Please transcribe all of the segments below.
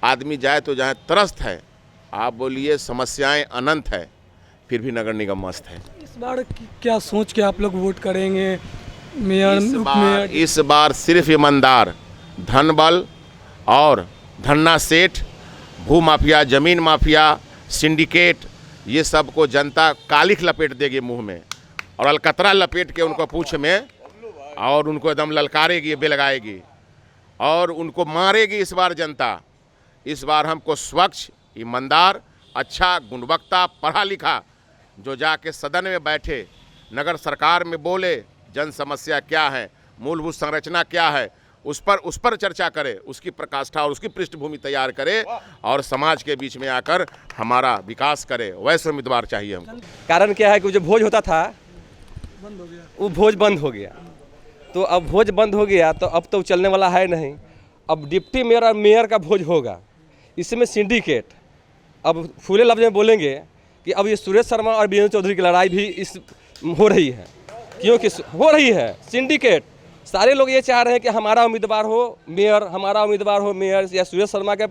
आदमी जाए तो जहाँ त्रस्त है, आप बोलिए समस्याएं अनंत है, फिर भी नगर निगम मस्त है। इस बार क्या सोच के आप लोग वोट करेंगे? मेयर, उपमेयर? इस बार सिर्फ ईमानदार, धन बल और धन्ना सेठ, भू माफिया, जमीन माफिया, सिंडिकेट, ये सब को जनता कालिख लपेट देगी मुंह में और अलकतरा लपेट के उनको पूंछ में, और उनको एकदम ललकारेगी, बेलगाएगी और उनको मारेगी। इस बार जनता, इस बार हमको स्वच्छ, ईमानदार, अच्छा, गुणवत्ता, पढ़ा लिखा, जो जाके सदन में बैठे, नगर सरकार में बोले, जन समस्या क्या है, मूलभूत संरचना क्या है, उस पर चर्चा करे, उसकी प्रकाष्ठा और उसकी पृष्ठभूमि तैयार करे और समाज के बीच में आकर हमारा विकास करे। वैसे उम्मीदवार चाहिए हमको। कारण क्या है कि जो भोज होता था बंद हो गया। वो भोज बंद हो गया, तो अब भोज बंद हो गया तो अब तो चलने वाला है नहीं। अब डिप्टी मेयर और मेयर का भोज होगा, इसमें सिंडिकेट, अब फूले लफ्ज में बोलेंगे कि अब ये सुरेश शर्मा और वीरेंद्र चौधरी की लड़ाई भी इस हो रही है। क्योंकि हो रही है सिंडिकेट, सारे लोग ये चाह रहे हैं कि हमारा उम्मीदवार हो मेयर, हमारा उम्मीदवार हो मेयर, या सुरेश शर्मा के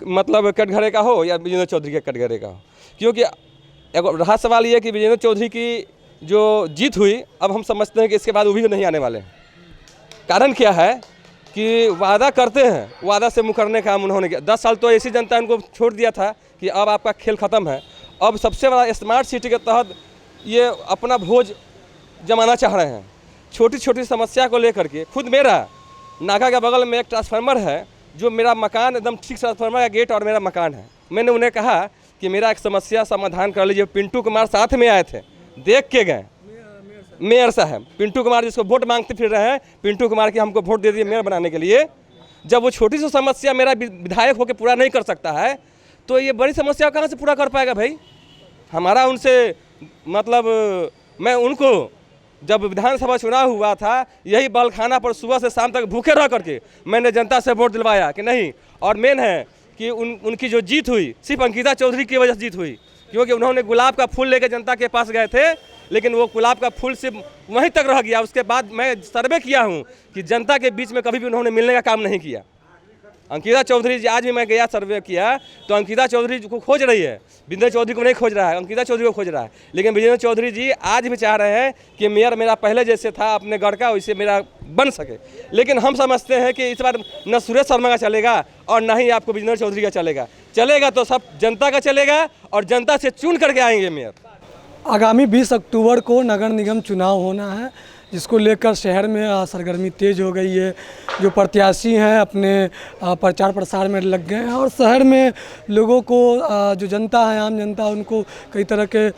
मतलब कटघरे का हो या वीरेंद्र चौधरी के कटघरे का हो। क्योंकि रहा सवाल ये कि वीरेंद्र चौधरी की जो जीत हुई, अब हम समझते हैं कि इसके बाद वो भी नहीं आने वाले हैं। कारण क्या है कि वादा करते हैं, वादा से मुकरने का काम उन्होंने किया। 10 साल तो ऐसी जनता इनको छोड़ दिया था कि अब आपका खेल ख़त्म है। अब सबसे बड़ा स्मार्ट सिटी के तहत ये अपना भोज जमाना चाह रहे हैं। छोटी छोटी समस्या को लेकर के, खुद मेरा नाका के बगल में एक ट्रांसफार्मर है, जो मेरा मकान एकदम ठीक ट्रांसफार्मर का गेट और मेरा मकान है। मैंने उन्हें कहा कि मेरा एक समस्या समाधान कर लीजिए। पिंटू कुमार साथ में आए थे, देख के गए, मेयर साहब पिंटू कुमार जिसको वोट मांगते फिर रहे हैं, पिंटू कुमार की हमको वोट दे दिए मेयर बनाने के लिए। जब वो छोटी सी समस्या मेरा विधायक होकर पूरा नहीं कर सकता है, तो ये बड़ी समस्या कहाँ से पूरा कर पाएगा भाई? हमारा उनसे मतलब, मैं उनको जब विधानसभा चुनाव हुआ था, यही बलखाना पर सुबह से शाम तक भूखे रह करके मैंने जनता से वोट दिलवाया कि नहीं। और मेन है कि उनकी जो जीत हुई सिर्फ अंकिता चौधरी की वजह से जीत हुई, क्योंकि उन्होंने गुलाब का फूल लेकर जनता के पास गए थे, लेकिन वो गुलाब का फूल सिर्फ वहीं तक रह गया। उसके बाद मैं सर्वे किया हूँ कि जनता के बीच में कभी भी उन्होंने मिलने का काम नहीं किया। अंकिता चौधरी जी, आज भी मैं गया सर्वे किया तो अंकिता चौधरी को खोज रही है, वीरेंद्र चौधरी को नहीं खोज रहा है, अंकिता चौधरी को खोज रहा है। लेकिन वीरेंद्र चौधरी जी आज भी चाह रहे हैं कि मेयर मेरा पहले जैसे था अपने गढ़ का, वैसे मेरा बन सके। लेकिन हम समझते हैं कि इस बार न सुरेश शर्मा का चलेगा और न ही आपको वीरेंद्र चौधरी का चलेगा। चलेगा तो सब जनता का चलेगा और जनता से चुन करके आएंगे मेयर। आगामी 20 अक्टूबर को नगर निगम चुनाव होना है, जिसको लेकर शहर में सरगर्मी तेज़ हो गई है। जो प्रत्याशी हैं अपने प्रचार प्रसार में लग गए हैं और शहर में लोगों को, जो जनता है, आम जनता, उनको कई तरह के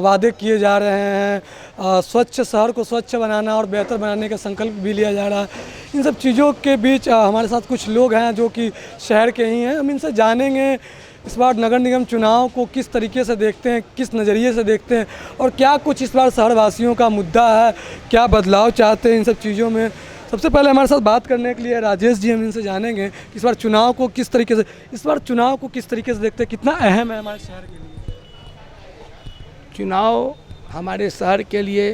वादे किए जा रहे हैं। स्वच्छ शहर को स्वच्छ बनाना और बेहतर बनाने का संकल्प भी लिया जा रहा है। इन सब चीज़ों के बीच हमारे साथ कुछ लोग हैं जो कि शहर के ही हैं। हम इनसे जानेंगे इस बार नगर निगम चुनाव को किस तरीके से देखते हैं, किस नज़रिए से देखते हैं और क्या कुछ इस बार शहरवासियों का मुद्दा है, क्या बदलाव चाहते हैं इन सब चीज़ों में। सबसे पहले हमारे साथ बात करने के लिए राजेश जी, हम इनसे जानेंगे इस बार चुनाव को किस तरीके से देखते हैं, कितना अहम है हमारे शहर के लिए। चुनाव हमारे शहर के लिए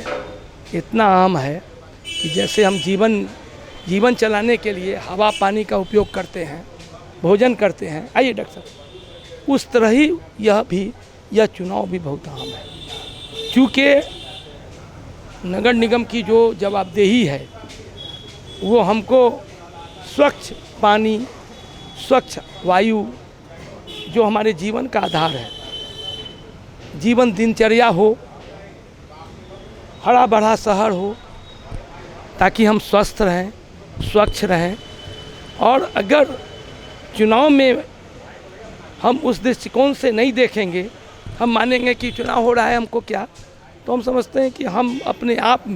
इतना अहम है कि जैसे हम जीवन चलाने के लिए हवा पानी का उपयोग करते हैं, भोजन करते हैं, आइए डॉक्टर साहब, उस तरह ही यह चुनाव भी बहुत अहम है। क्योंकि नगर निगम की जो जवाबदेही है वो हमको स्वच्छ पानी, स्वच्छ वायु, जो हमारे जीवन का आधार है, जीवन दिनचर्या हो, हरा भरा शहर हो, ताकि हम स्वस्थ रहें, स्वच्छ रहें। और अगर चुनाव में हम उस दृष्टिकोण से नहीं देखेंगे, हम मानेंगे कि चुनाव हो रहा है हमको क्या, तो हम समझते हैं कि हम अपने आप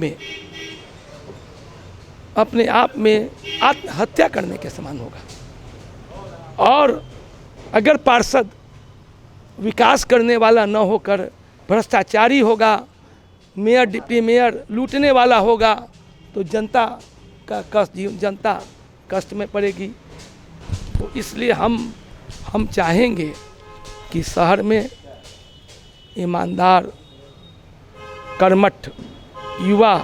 में आत्महत्या करने के समान होगा। और अगर पार्षद विकास करने वाला न होकर भ्रष्टाचारी होगा, मेयर डिप्टी मेयर लूटने वाला होगा, तो जनता कष्ट में पड़ेगी। तो इसलिए हम चाहेंगे कि शहर में ईमानदार, कर्मठ युवा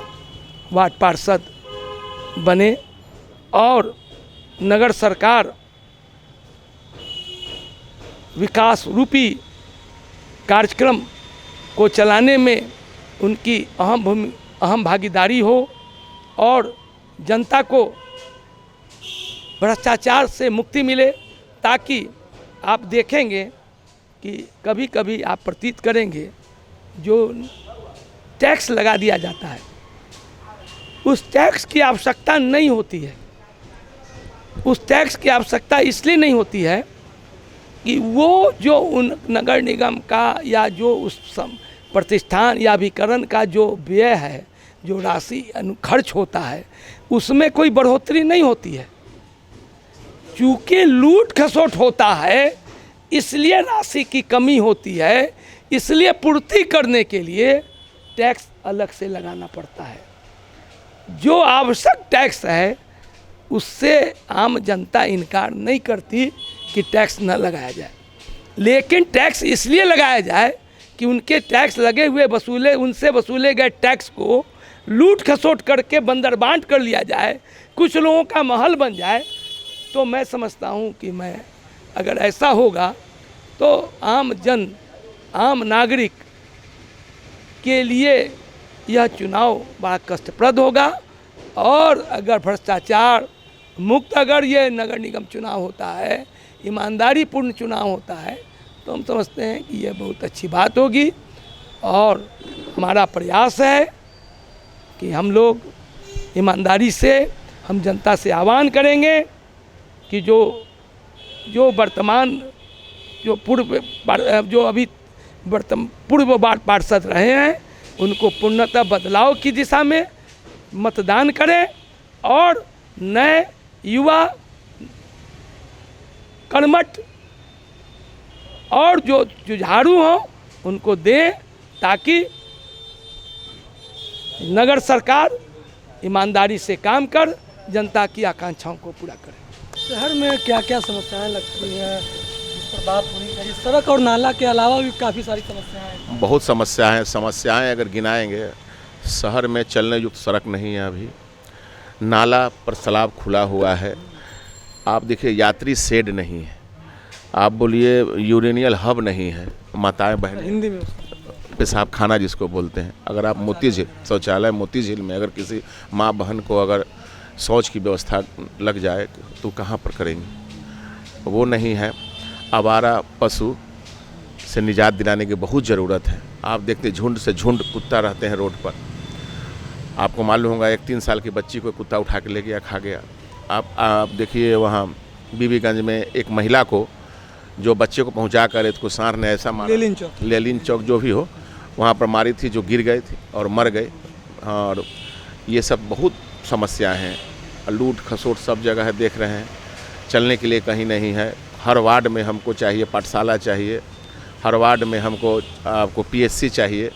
वार्ड पार्षद बने और नगर सरकार विकास रूपी कार्यक्रम को चलाने में उनकी अहम भागीदारी हो और जनता को भ्रष्टाचार से मुक्ति मिले, ताकि आप देखेंगे कि कभी कभी आप प्रतीत करेंगे जो टैक्स लगा दिया जाता है, उस टैक्स की आवश्यकता नहीं होती है। उस टैक्स की आवश्यकता इसलिए नहीं होती है कि वो जो उन नगर निगम का या जो उस प्रतिष्ठान या अभिकरण का जो व्यय है, जो राशि खर्च होता है, उसमें कोई बढ़ोतरी नहीं होती है। चूँकि लूट खसोट होता है, इसलिए राशि की कमी होती है, इसलिए पूर्ति करने के लिए टैक्स अलग से लगाना पड़ता है। जो आवश्यक टैक्स है उससे आम जनता इनकार नहीं करती कि टैक्स न लगाया जाए, लेकिन टैक्स इसलिए लगाया जाए कि उनके टैक्स लगे हुए उनसे वसूले गए टैक्स को लूट खसोट करके बंदरबांट कर लिया जाए, कुछ लोगों का महल बन जाए। तो मैं समझता हूँ कि अगर ऐसा होगा तो आम नागरिक के लिए यह चुनाव बड़ा कष्टप्रद होगा। और अगर भ्रष्टाचार मुक्त अगर ये नगर निगम चुनाव होता है, ईमानदारी पूर्ण चुनाव होता है, तो हम समझते हैं कि यह बहुत अच्छी बात होगी। और हमारा प्रयास है कि हम लोग ईमानदारी से हम जनता से आह्वान करेंगे कि जो वर्तमान जो पूर्व पार्षद रहे हैं, उनको पूर्णतः बदलाव की दिशा में मतदान करें और नए युवा कर्मठ और जो जुझारू हों उनको दें, ताकि नगर सरकार ईमानदारी से काम कर जनता की आकांक्षाओं को पूरा करे। शहर में क्या क्या समस्याएं लगती हैं जिस पर बात होनी चाहिए? सड़क और नाला के अलावा भी काफ़ी सारी समस्याएं हैं। बहुत समस्याएं अगर गिनाएंगे, शहर में चलने युक्त सड़क नहीं है, अभी नाला पर सैलाब खुला हुआ है। आप देखिए यात्री शेड नहीं है, आप बोलिए यूरेनियल हब नहीं है, माताएं बहनें हिंदी में पेशाब खाना जिसको बोलते हैं। अगर आप मोती झील शौचालय मोती झील में अगर किसी माँ बहन को अगर शौच की व्यवस्था लग जाए तो कहाँ पर करेंगे, वो नहीं है। आवारा पशु से निजात दिलाने की बहुत ज़रूरत है। आप देखते झुंड से झुंड कुत्ता रहते हैं रोड पर, आपको मालूम होगा 1-3 साल की बच्ची को कुत्ता उठा के ले गया, खा गया। आप देखिए वहाँ बीबीगंज में एक महिला को जो बच्चे को पहुँचा कर इसको सांड ने ऐसा मारा, लेलिन चौक जो भी हो, वहाँ पर मारी थी, जो गिर गए थे और मर गए। और ये सब बहुत समस्या हैं, लूट खसोट सब जगह है, देख रहे हैं। चलने के लिए कहीं नहीं है। हर वार्ड में हमको चाहिए पाठशाला चाहिए, हर वार्ड में हमको आपको पीएचसी चाहिए,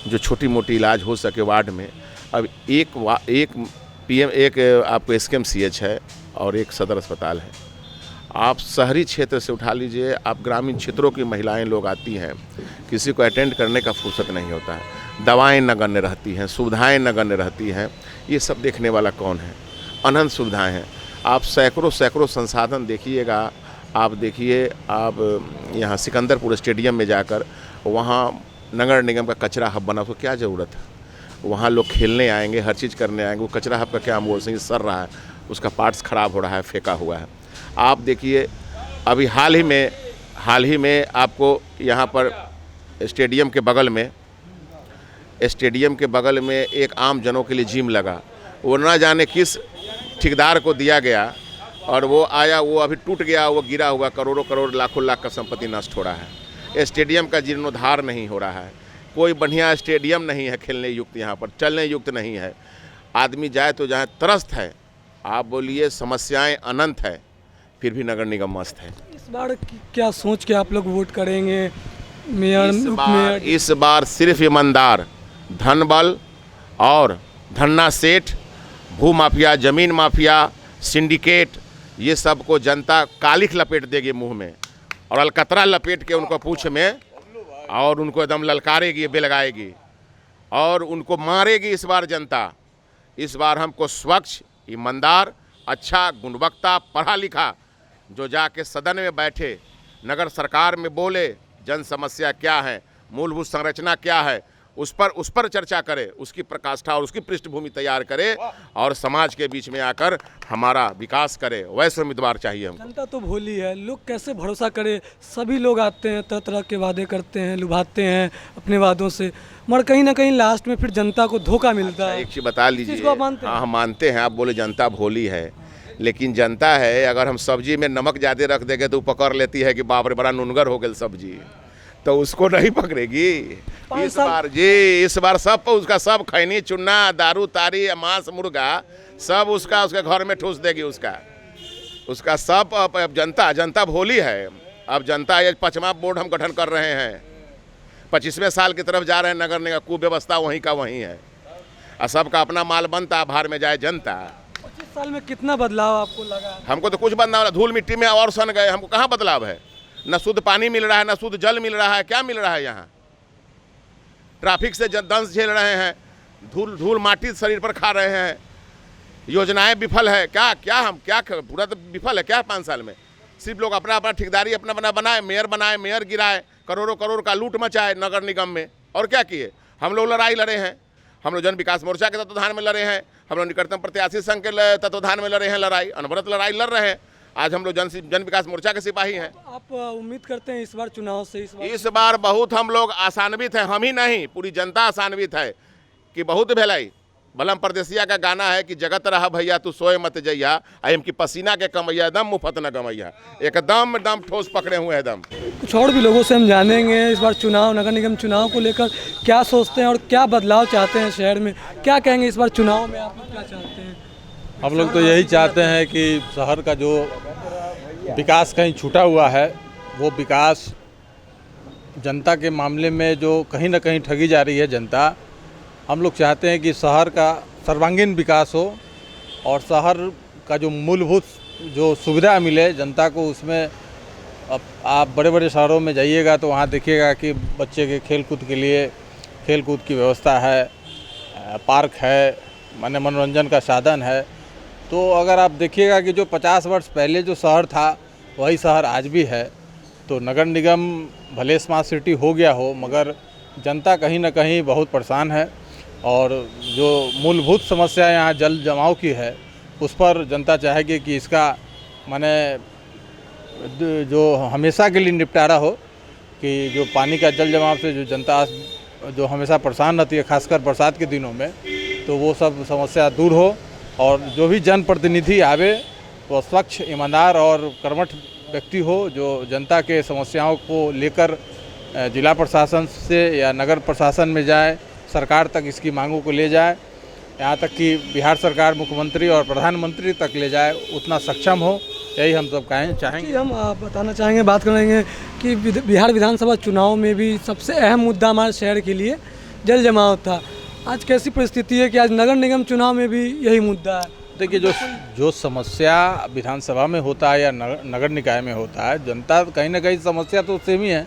जो छोटी मोटी इलाज हो सके वार्ड में। अब एक आपको एसकेएमसीएच है और एक सदर अस्पताल है। आप शहरी क्षेत्र से उठा लीजिए, आप ग्रामीण क्षेत्रों की महिलाएं लोग आती हैं, किसी को अटेंड करने का फुर्सत नहीं होता है। दवाएं नगण्य रहती हैं, सुविधाएं नगण्य रहती हैं, ये सब देखने वाला कौन है? अनंत सुविधाएं हैं। आप सैकड़ों संसाधन देखिएगा। आप देखिए, आप यहाँ सिकंदरपुर स्टेडियम में जाकर, वहाँ नगर निगम का कचरा हब बना, उसको क्या ज़रूरत है? वहाँ लोग खेलने आएंगे, हर चीज़ करने आएंगे, वो कचरा हब का क्या हम बोल सकते हैं, सड़ रहा है, उसका पार्ट्स ख़राब हो रहा है, फेंका हुआ है। आप देखिए अभी हाल ही में आपको यहाँ पर स्टेडियम के बगल में एक आम जनों के लिए जिम लगा, वो ना जाने किस ठेकेदार को दिया गया और वो आया, वो अभी टूट गया, वो गिरा हुआ, करोड़ों लाखों लाख का संपत्ति नष्ट हो रहा है। स्टेडियम का जीर्णोद्धार नहीं हो रहा है, कोई बढ़िया स्टेडियम नहीं है खेलने युक्त, यहाँ पर चलने युक्त नहीं है। आदमी जाए तो जहाँ त्रस्त है। आप बोलिए समस्याएं अनंत है, फिर भी नगर निगम मस्त है। इस बार क्या सोच के आप लोग वोट करेंगे? मेयर इस बार सिर्फ ईमानदार, धन बल और धन्ना सेठ, भू माफिया, जमीन माफिया, सिंडिकेट, ये सब को जनता कालिख लपेट देगी मुंह में और अलकतरा लपेट के उनको पूंछ में, और उनको एकदम ललकारेगी, बेलगाएगी और उनको मारेगी। इस बार जनता, इस बार हमको स्वच्छ, ईमानदार, अच्छा, गुणवत्ता, पढ़ा लिखा, जो जाके सदन में बैठे, नगर सरकार में बोले, जन समस्या क्या है, मूलभूत संरचना क्या है, उस पर चर्चा करे, उसकी प्रकाष्ठा और उसकी पृष्ठभूमि तैयार करे और समाज के बीच में आकर हमारा विकास करे। वैसे उम्मीदवार चाहिए हमको। जनता तो भोली है, लोग कैसे भरोसा करे। सभी लोग आते हैं, तरह तरह के वादे करते हैं, लुभाते हैं अपने वादों से, मगर कहीं ना कहीं लास्ट में फिर जनता को धोखा मिलता है। एक चीज़ बता लीजिए। चीज़ को आप मानते हैं? हाँ, हम मानते हैं। आप बोले जनता भोली है, लेकिन जनता है, अगर हम सब्जी में नमक ज़्यादा रख देंगे तो पकड़ लेती है कि बाप रे बड़ा नुनगर हो गई सब्जी, तो उसको नहीं पकड़ेगी। इस बार सब उसका सब खैनी चुन्ना दारू तारी मांस मुर्गा सब उसका घर में ठूस देगी। उसका सब। अब जनता भोली है। अब जनता ये 5वां बोर्ड हम गठन कर रहे हैं, 25वें साल की तरफ जा रहे हैं। नगर निगम कुव्यवस्था वहीं का वहीं है और सबका अपना माल बनता, बाहर में जाए जनता। 25 साल में कितना बदलाव आपको लगा? हमको तो कुछ बदलाव, धूल मिट्टी में और सन गए। हमको कहाँ बदलाव है? न शुद्ध पानी मिल रहा है, न शुद्ध जल मिल रहा है। क्या मिल रहा है यहाँ? ट्रैफिक से दंश झेल रहे हैं, धूल माटी शरीर पर खा रहे हैं। योजनाएं विफल है। क्या पूरा तो विफल है क्या? 5 साल में सिर्फ लोग अपना ठेकेदारी अपना बनाए, मेयर गिराए, करोड़ों का लूट मचाए नगर निगम में। और क्या किए? हम लोग लड़ाई लड़े हैं, हम लोग जन विकास मोर्चा के तत्वाधान में लड़े हैं, हम लोग निकटतम प्रत्याशी संघ के तत्वाधान में लड़े हैं, अनवरत लड़ाई लड़ रहे हैं। आज हम लोग जन विकास मोर्चा के सिपाही हैं। आप उम्मीद करते हैं इस बार चुनाव से? इस बार बहुत हम लोग आसान्वित हैं। हम ही नहीं, पूरी जनता आसान्वित है कि बहुत भलाई। बलम परदेसिया का गाना है कि जगत रहा भैया तू सोए मत जइया, एम की पसीना के कमैया दम मुफत न गमैया। एकदम ठोस पकड़े हुए हैं दम। कुछ और भी लोगों से हम जानेंगे इस बार चुनाव, नगर निगम चुनाव को लेकर क्या सोचते हैं और क्या बदलाव चाहते हैं शहर में। क्या कहेंगे इस बार चुनाव में, आप लोग क्या चाहते हैं? हम लोग तो यही चाहते हैं कि शहर का जो विकास कहीं छूटा हुआ है, वो विकास जनता के मामले में जो कहीं ना कहीं ठगी जा रही है जनता, हम लोग चाहते हैं कि शहर का सर्वांगीण विकास हो और शहर का जो मूलभूत जो सुविधा मिले जनता को। उसमें अब आप बड़े बड़े शहरों में जाइएगा तो वहाँ देखिएगा कि बच्चे के खेलकूद के लिए खेलकूद की व्यवस्था है, पार्क है, माने मनोरंजन का साधन है। तो अगर आप देखिएगा कि जो 50 वर्ष पहले जो शहर था वही शहर आज भी है। तो नगर निगम भले स्मार्ट सिटी हो गया हो, मगर जनता कहीं ना कहीं बहुत परेशान है और जो मूलभूत समस्या यहाँ जल जमाव की है उस पर जनता चाहेगी कि इसका माने जो हमेशा के लिए निपटारा हो, कि जो पानी का जल जमाव से जो जनता जो हमेशा परेशान रहती है खासकर बरसात के दिनों में, तो वो सब समस्या दूर हो और जो भी जनप्रतिनिधि आवे वो स्वच्छ, ईमानदार और कर्मठ व्यक्ति हो, जो जनता के समस्याओं को लेकर जिला प्रशासन से या नगर प्रशासन में जाए, सरकार तक इसकी मांगों को ले जाए, यहाँ तक कि बिहार सरकार मुख्यमंत्री और प्रधानमंत्री तक ले जाए, उतना सक्षम हो। यही हम सब चाहेंगे। हम बताना चाहेंगे, बात करेंगे कि बिहार विधानसभा चुनाव में भी सबसे अहम मुद्दा हमारे शहर के लिए जल जमाव था। आज कैसी परिस्थिति है कि आज नगर निगम चुनाव में भी यही मुद्दा है? देखिए, जो समस्या विधानसभा में होता है या नगर निकाय में होता है, जनता कहीं ना कहीं समस्या तो सेम ही है,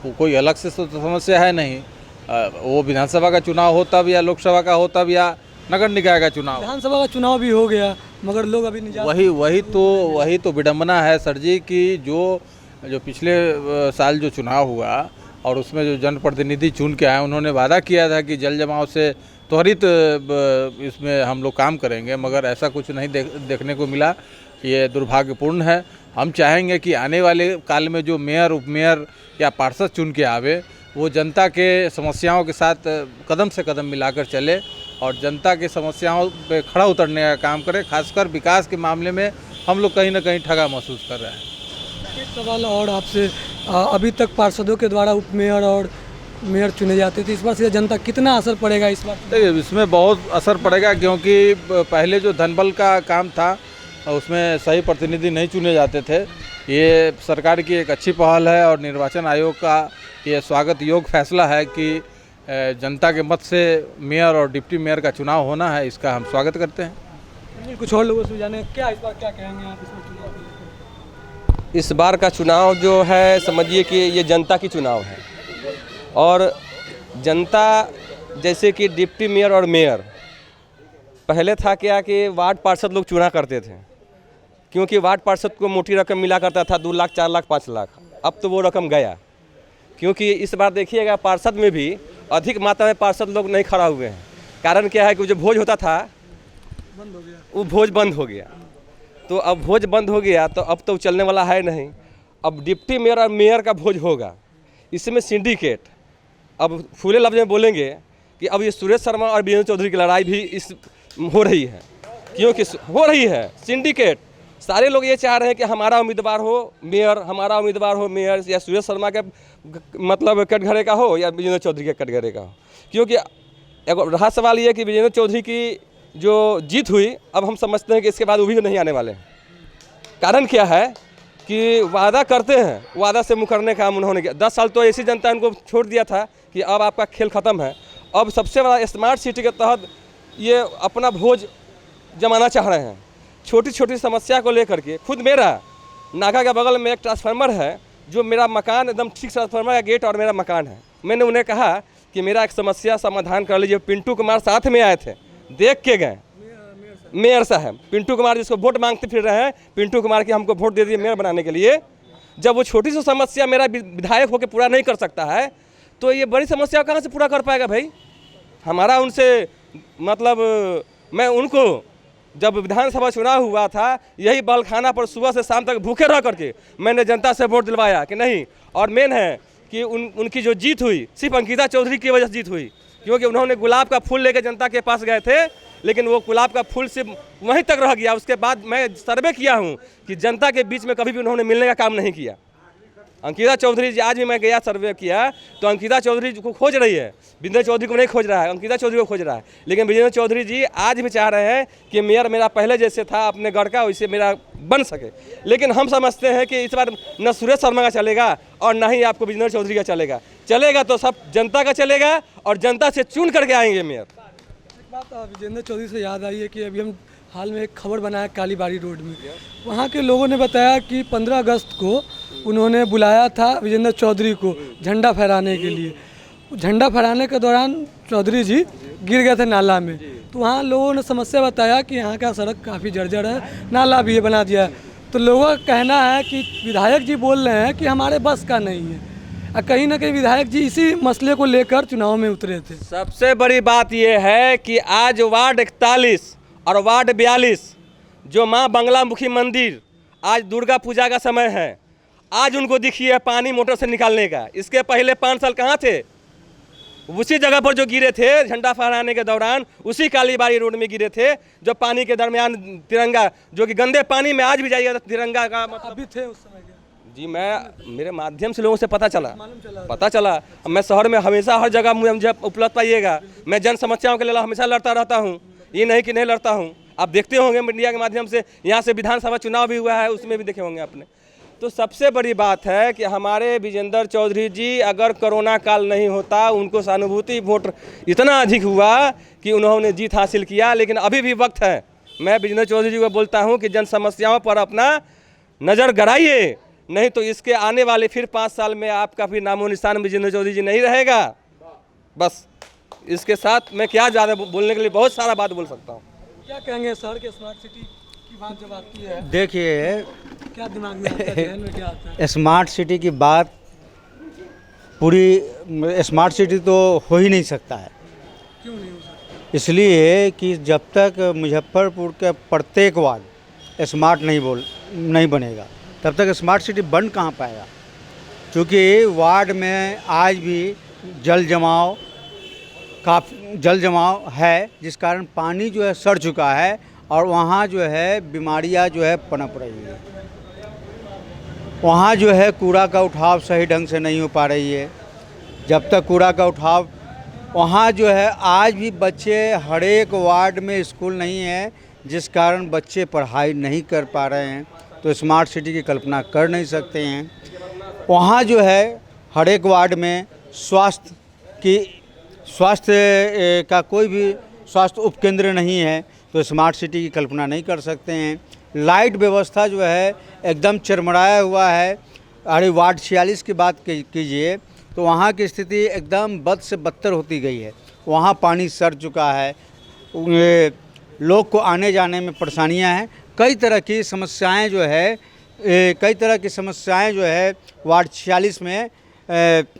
वो कोई अलग से समस्या है नहीं। वो विधानसभा का चुनाव हो तब या लोकसभा का हो तब या नगर निकाय का चुनाव। विधानसभा का चुनाव भी हो गया मगर लोग अभी नहीं जाते। वही तो विडंबना है सर जी कि जो पिछले साल जो चुनाव हुआ और उसमें जो जनप्रतिनिधि चुन के आए, उन्होंने वादा किया था कि जल जमाव से त्वरित इसमें हम लोग काम करेंगे, मगर ऐसा कुछ नहीं देखने को मिला। ये दुर्भाग्यपूर्ण है। हम चाहेंगे कि आने वाले काल में जो मेयर, उपमेयर या पार्षद चुन के आवे, वो जनता के समस्याओं के साथ कदम से कदम मिलाकर चले और जनता के समस्याओं पे खड़ा उतरने का काम करे। खासकर विकास के मामले में हम लोग कहीं ना कहीं ठगा महसूस कर रहे हैं। एक सवाल और आपसे, अभी तक पार्षदों के द्वारा उपमेयर और मेयर चुने जाते थे, इस बार से जनता कितना असर पड़ेगा इस बार? देखिए, इसमें बहुत असर पड़ेगा क्योंकि पहले जो धनबल का काम था उसमें सही प्रतिनिधि नहीं चुने जाते थे। ये सरकार की एक अच्छी पहल है और निर्वाचन आयोग का ये स्वागत योग्य फैसला है कि जनता के मत से मेयर और डिप्टी मेयर का चुनाव होना है। इसका हम स्वागत करते हैं। कुछ और लोगों से जाने क्या इस बार क्या कहेंगे आप इस बार चुनाव को लेकर? इस बार का चुनाव जो है, समझिए कि ये जनता की चुनाव है और जनता जैसे कि डिप्टी मेयर और मेयर पहले था क्या कि वार्ड पार्षद लोग चुना करते थे, क्योंकि वार्ड पार्षद को मोटी रकम मिला करता था, 2 लाख, 4 लाख, 5 लाख। अब तो वो रकम गया, क्योंकि इस बार देखिएगा पार्षद में भी अधिक मात्रा में पार्षद लोग नहीं खड़ा हुए हैं। कारण क्या है कि जो भोज होता था बंद हो गया। वो भोज बंद हो गया। तो अब भोज बंद हो गया तो अब तो चलने वाला है नहीं। अब डिप्टी मेयर और मेयर का भोज होगा, इसमें सिंडिकेट। अब फूले लफ्ज में बोलेंगे कि अब ये सुरेश शर्मा और वीरेंद्र चौधरी की लड़ाई भी इस हो रही है, क्योंकि हो रही है सिंडिकेट। सारे लोग ये चाह रहे हैं कि हमारा उम्मीदवार हो मेयर, हमारा उम्मीदवार हो मेयर, या सुरेश शर्मा के मतलब कटघरे का हो या वीरेंद्र चौधरी के कटघरे का हो। क्योंकि एक रहा सवाल ये कि वीरेंद्र चौधरी की जो जीत हुई, अब हम समझते हैं कि इसके बाद वो भी नहीं आने वाले हैं। कारण क्या है कि वादा करते हैं, वादा से मुकरने का काम उन्होंने किया। 10 साल तो ऐसी जनता इनको छोड़ दिया था कि अब आपका खेल ख़त्म है। अब सबसे बड़ा स्मार्ट सिटी के तहत ये अपना भोज जमाना चाह रहे हैं। छोटी छोटी समस्या को लेकर के, खुद मेरा नाका के बगल में एक ट्रांसफार्मर है, जो मेरा मकान एकदम ठीक ट्रांसफार्मर का गेट और मेरा मकान है। मैंने उन्हें कहा कि मेरा एक समस्या समाधान कर लीजिए। पिंटू कुमार साथ में आए थे, देख के गए। मेयर साहब पिंटू कुमार जिसको वोट मांगते फिर रहे हैं, पिंटू कुमार की हमको वोट दे दिए मेयर बनाने के लिए। जब वो छोटी सी समस्या मेरा विधायक होकर पूरा नहीं कर सकता है, तो ये बड़ी समस्या कहाँ से पूरा कर पाएगा भाई। हमारा उनसे मतलब, मैं उनको जब विधानसभा चुनाव हुआ था, यही बलखाना पर सुबह से शाम तक भूखे रह करके मैंने जनता से वोट दिलवाया कि नहीं। और मेन है कि उनकी जो जीत हुई सिर्फ अंकिता चौधरी की वजह से जीत हुई, क्योंकि उन्होंने गुलाब का फूल लेकर जनता के पास गए थे, लेकिन वो गुलाब का फूल सिर्फ वहीं तक रह गया। उसके बाद मैं सर्वे किया हूँ कि जनता के बीच में कभी भी उन्होंने मिलने का काम नहीं किया। अंकिता चौधरी जी, आज भी मैं गया सर्वे किया तो अंकिता चौधरी को खोज रही है, वीरेंद्र चौधरी को नहीं खोज रहा है, अंकिता चौधरी को खोज रहा है। लेकिन वीरेंद्र चौधरी जी आज भी चाह रहे हैं कि मेयर मेरा पहले जैसे था अपने गढ़ का, वैसे मेरा बन सके। लेकिन हम समझते हैं कि इस बार न सुरेश शर्मा का चलेगा और न ही आपको वीरेंद्र चौधरी का चलेगा। चलेगा तो सब जनता का चलेगा और जनता से चुन करके आएंगे मेयर। एक बात वीरेंद्र चौधरी से याद आई है कि अभी हम हाल में एक खबर बनाया कालीबाड़ी रोड में। वहाँ के लोगों ने बताया कि 15 अगस्त को उन्होंने बुलाया था वीरेंद्र चौधरी को झंडा फहराने के लिए। झंडा फहराने के दौरान चौधरी जी गिर गए थे नाला में। तो वहाँ लोगों ने समस्या बताया कि यहाँ का सड़क काफ़ी जर्जर है, नाला भी बना दिया है। तो लोगों का कहना है कि विधायक जी बोल रहे हैं कि हमारे बस का नहीं है, और कहीं ना कहीं विधायक जी इसी मसले को लेकर चुनाव में उतरे थे। सबसे बड़ी बात यह है कि आज वार्ड 41 और वार्ड 42 जो माँ बंगलामुखी मंदिर, आज दुर्गा पूजा का समय है, आज उनको दिखी है पानी मोटर से निकालने का। इसके पहले 5 साल कहाँ थे? उसी जगह पर जो गिरे थे झंडा फहराने के दौरान, उसी कालीबाड़ी रोड में गिरे थे, जो पानी के दरमियान तिरंगा, जो कि गंदे पानी में आज भी जाइएगा तो तिरंगा का मतलब अभी थे उस समय के। जी, मैं मेरे माध्यम से लोगों से पता चला। मैं शहर में हमेशा हर जगह मुझे उपलब्ध पाइएगा। मैं जन समस्याओं के लिए हमेशा लड़ता रहता हूँ, ये नहीं कि नहीं लड़ता हूँ। आप देखते होंगे मीडिया के माध्यम से, यहाँ से विधानसभा चुनाव भी हुआ है, उसमें भी देखे होंगे आपने। तो सबसे बड़ी बात है कि हमारे वीरेंद्र चौधरी जी, अगर कोरोना काल नहीं होता, उनको सहानुभूति वोट इतना अधिक हुआ कि उन्होंने जीत हासिल किया। लेकिन अभी भी वक्त है। मैं वीरेंद्र चौधरी जी को बोलता हूँ कि जन समस्याओं पर अपना नज़र गड़ाइए, नहीं तो इसके आने वाले फिर 5 साल में आपका भी नामो निशान वीरेंद्र चौधरी जी नहीं रहेगा। बस इसके साथ मैं क्या ज़्यादा बोलने के लिए बहुत सारा बात बोल सकता हूँ। क्या कहेंगे शहर के स्मार्ट सिटी की बात जब आती है, देखिए, क्या दिमाग में आता है, ध्यान में क्या आता है? स्मार्ट सिटी की बात, पूरी स्मार्ट सिटी तो हो ही नहीं सकता है। क्यों नहीं हो सकता? इसलिए कि जब तक मुजफ्फरपुर के प्रत्येक वार्ड स्मार्ट नहीं बनेगा, तब तक स्मार्ट सिटी बन कहाँ पाएगा। क्योंकि वार्ड में आज भी जल जमाव है, जिस कारण पानी जो है सड़ चुका है और वहाँ जो है बीमारियाँ जो है पनप रही है। वहाँ जो है कूड़ा का उठाव सही ढंग से नहीं हो पा रही है। जब तक कूड़ा का उठाव, वहाँ जो है आज भी बच्चे, हर एक वार्ड में स्कूल नहीं है, जिस कारण बच्चे पढ़ाई नहीं कर पा रहे हैं। तो स्मार्ट सिटी की कल्पना कर नहीं सकते हैं। वहाँ जो है हर एक वार्ड में स्वास्थ्य का कोई भी स्वास्थ्य उपकेंद्र नहीं है, तो स्मार्ट सिटी की कल्पना नहीं कर सकते हैं। लाइट व्यवस्था जो है एकदम चरमराया हुआ है। अरे वार्ड 46 की बात कीजिए तो वहाँ की स्थिति एकदम बद से बदतर होती गई है। वहाँ पानी सड़ चुका है, लोग को आने जाने में परेशानियाँ हैं, कई तरह की समस्याएं जो है कई तरह की समस्याएं जो है वार्ड 46 में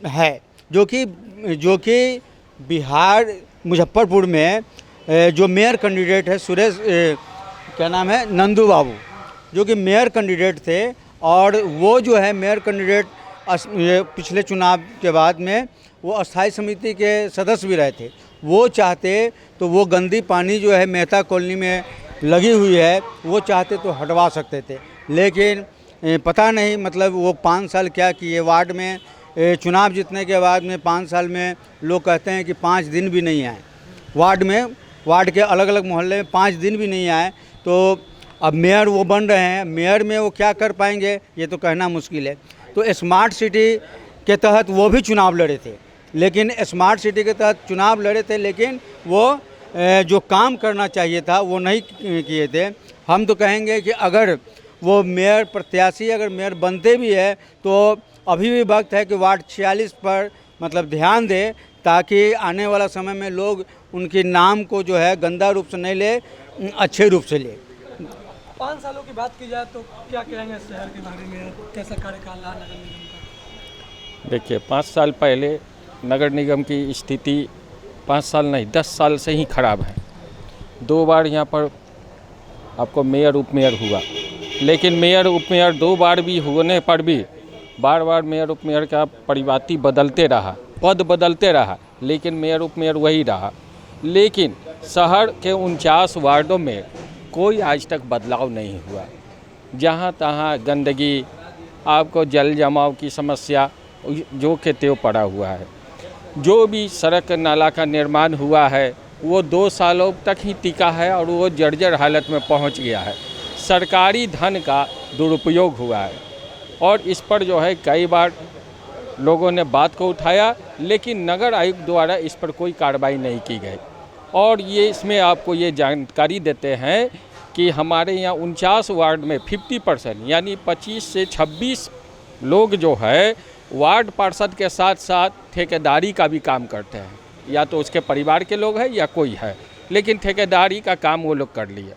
है, जो कि बिहार मुजफ्फरपुर में जो मेयर कैंडिडेट है सुरेश क्या नाम है नंदू बाबू, जो कि मेयर कैंडिडेट थे, और वो जो है मेयर कैंडिडेट पिछले चुनाव के बाद में वो अस्थाई समिति के सदस्य भी रहे थे। वो चाहते तो वो गंदी पानी जो है मेहता कॉलोनी में लगी हुई है वो चाहते तो हटवा सकते थे, लेकिन पता नहीं मतलब वो 5 साल क्या किए। वार्ड में चुनाव जीतने के बाद में 5 साल में लोग कहते हैं कि 5 दिन भी नहीं आए वार्ड के अलग अलग मोहल्ले में 5 दिन भी नहीं आए। तो अब मेयर वो बन रहे हैं, मेयर में वो क्या कर पाएंगे ये तो कहना मुश्किल है। तो स्मार्ट सिटी के तहत वो भी चुनाव लड़े थे, लेकिन स्मार्ट सिटी के तहत चुनाव लड़े थे, लेकिन वो जो काम करना चाहिए था वो नहीं किए थे। हम तो कहेंगे कि अगर वो मेयर प्रत्याशी अगर मेयर बनते भी है तो अभी भी वक्त है कि वार्ड 46 पर मतलब ध्यान दे, ताकि आने वाला समय में लोग उनके नाम को जो है गंदा रूप से नहीं ले, अच्छे रूप से ले। 5 सालों की बात की जाए तो क्या कहेंगे शहर के बारे में, कैसा कार्यकाल रहा नगर निगम का? देखिए 5 साल पहले नगर निगम की स्थिति 5 साल नहीं 10 साल से ही खराब है। 2 बार यहाँ पर आपको मेयर उप मेयर हुआ, लेकिन मेयर उप मेयर 2 बार भी होने पर भी बार बार मेयर उप मेयर का परिपाटी बदलते रहा, पद बदलते रहा, लेकिन मेयर उप मेयर वही रहा। लेकिन शहर के 49 वार्डों में कोई आज तक बदलाव नहीं हुआ। जहाँ तहाँ गंदगी, आपको जल जमाव की समस्या जो के त्यों पड़ा हुआ है। जो भी सड़क नाला का निर्माण हुआ है वो 2 सालों तक ही टिका है और वो जर्जर हालत में पहुंच गया है। सरकारी धन का दुरुपयोग हुआ है और इस पर जो है कई बार लोगों ने बात को उठाया, लेकिन नगर आयुक्त द्वारा इस पर कोई कार्रवाई नहीं की गई। और ये इसमें आपको ये जानकारी देते हैं कि हमारे यहाँ 49 वार्ड में 50% यानी 25 से 26 लोग जो है वार्ड पार्षद के साथ साथ ठेकेदारी का भी काम करते हैं, या तो उसके परिवार के लोग हैं या कोई है, लेकिन ठेकेदारी का काम वो लोग कर लिए।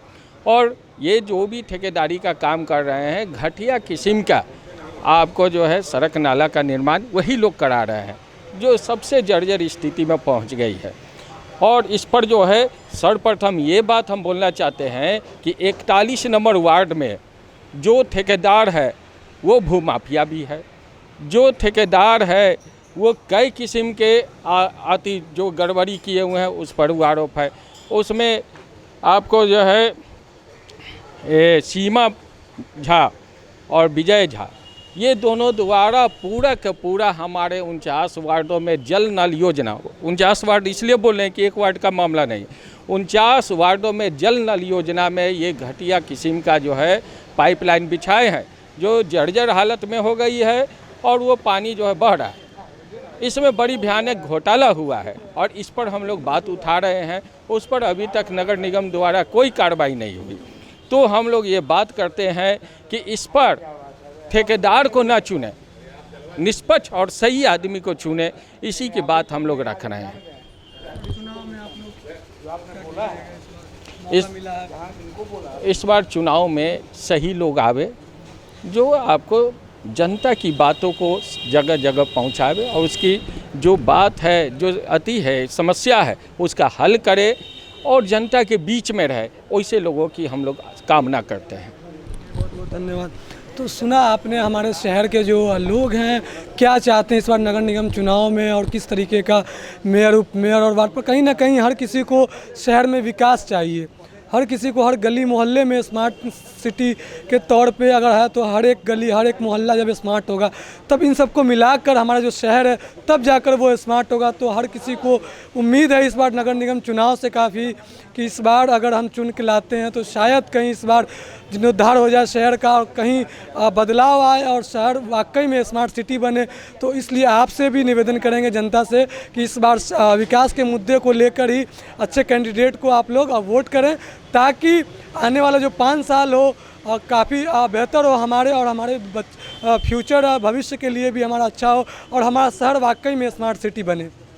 और ये जो भी ठेकेदारी का काम कर रहे हैं घटिया किस्म का आपको जो है सड़क नाला का निर्माण वही लोग करा रहे हैं, जो सबसे जर्जर स्थिति में पहुंच गई है। और इस पर जो है सर्वप्रथम ये बात हम बोलना चाहते हैं कि 41 नंबर वार्ड में जो ठेकेदार है वो भूमाफिया भी है। जो ठेकेदार है वो कई किस्म के आती जो गड़बड़ी किए हुए हैं उस पर आरोप है। उसमें आपको जो है सीमा झा और विजय झा, ये दोनों द्वारा पूरा का पूरा हमारे 49 वार्डों में जल नल योजना, 49 वार्ड इसलिए बोल रहे हैं कि एक वार्ड का मामला नहीं, 49 वार्डों में जल नल योजना में ये घटिया किस्म का जो है पाइपलाइन बिछाए हैं, जो जर्जर हालत में हो गई है और वो पानी जो है बह रहा है। इसमें बड़ी भयानक घोटाला हुआ है और इस पर हम लोग बात उठा रहे हैं, उस पर अभी तक नगर निगम द्वारा कोई कार्रवाई नहीं हुई। तो हम लोग ये बात करते हैं कि इस पर ठेकेदार को ना चुने, निष्पक्ष और सही आदमी को चुने, इसी की बात हम लोग रख रहे हैं। इस बार चुनाव में सही लोग आवे, जो आपको जनता की बातों को जगह जगह पहुंचावे और उसकी जो बात है, जो अति है, समस्या है, उसका हल करे और जनता के बीच में रहे, वैसे लोगों की हम लोग कामना करते हैं। बहुत बहुत धन्यवाद। तो सुना आपने हमारे शहर के जो लोग हैं क्या चाहते हैं इस बार नगर निगम चुनाव में और किस तरीके का मेयर उप मेयर और वार्ड पर। कहीं ना कहीं हर किसी को शहर में विकास चाहिए, हर किसी को हर गली मोहल्ले में स्मार्ट सिटी के तौर पे अगर है तो हर एक गली हर एक मोहल्ला जब स्मार्ट होगा तब इन सबको मिलाकर हमारा जो शहर है तब जाकर वो स्मार्ट होगा। तो हर किसी को उम्मीद है इस बार नगर निगम चुनाव से काफ़ी कि इस बार अगर हम चुन के लाते हैं तो शायद कहीं इस बार जीर्णोद्धार हो जाए शहर का और कहीं बदलाव आए और शहर वाकई में स्मार्ट सिटी बने। तो इसलिए आपसे भी निवेदन करेंगे जनता से कि इस बार विकास के मुद्दे को लेकर ही अच्छे कैंडिडेट को आप लोग वोट करें, ताकि आने वाला जो 5 साल हो काफ़ी बेहतर हो हमारे और हमारे फ्यूचर भविष्य के लिए भी हमारा अच्छा हो और हमारा शहर वाकई में स्मार्ट सिटी बने।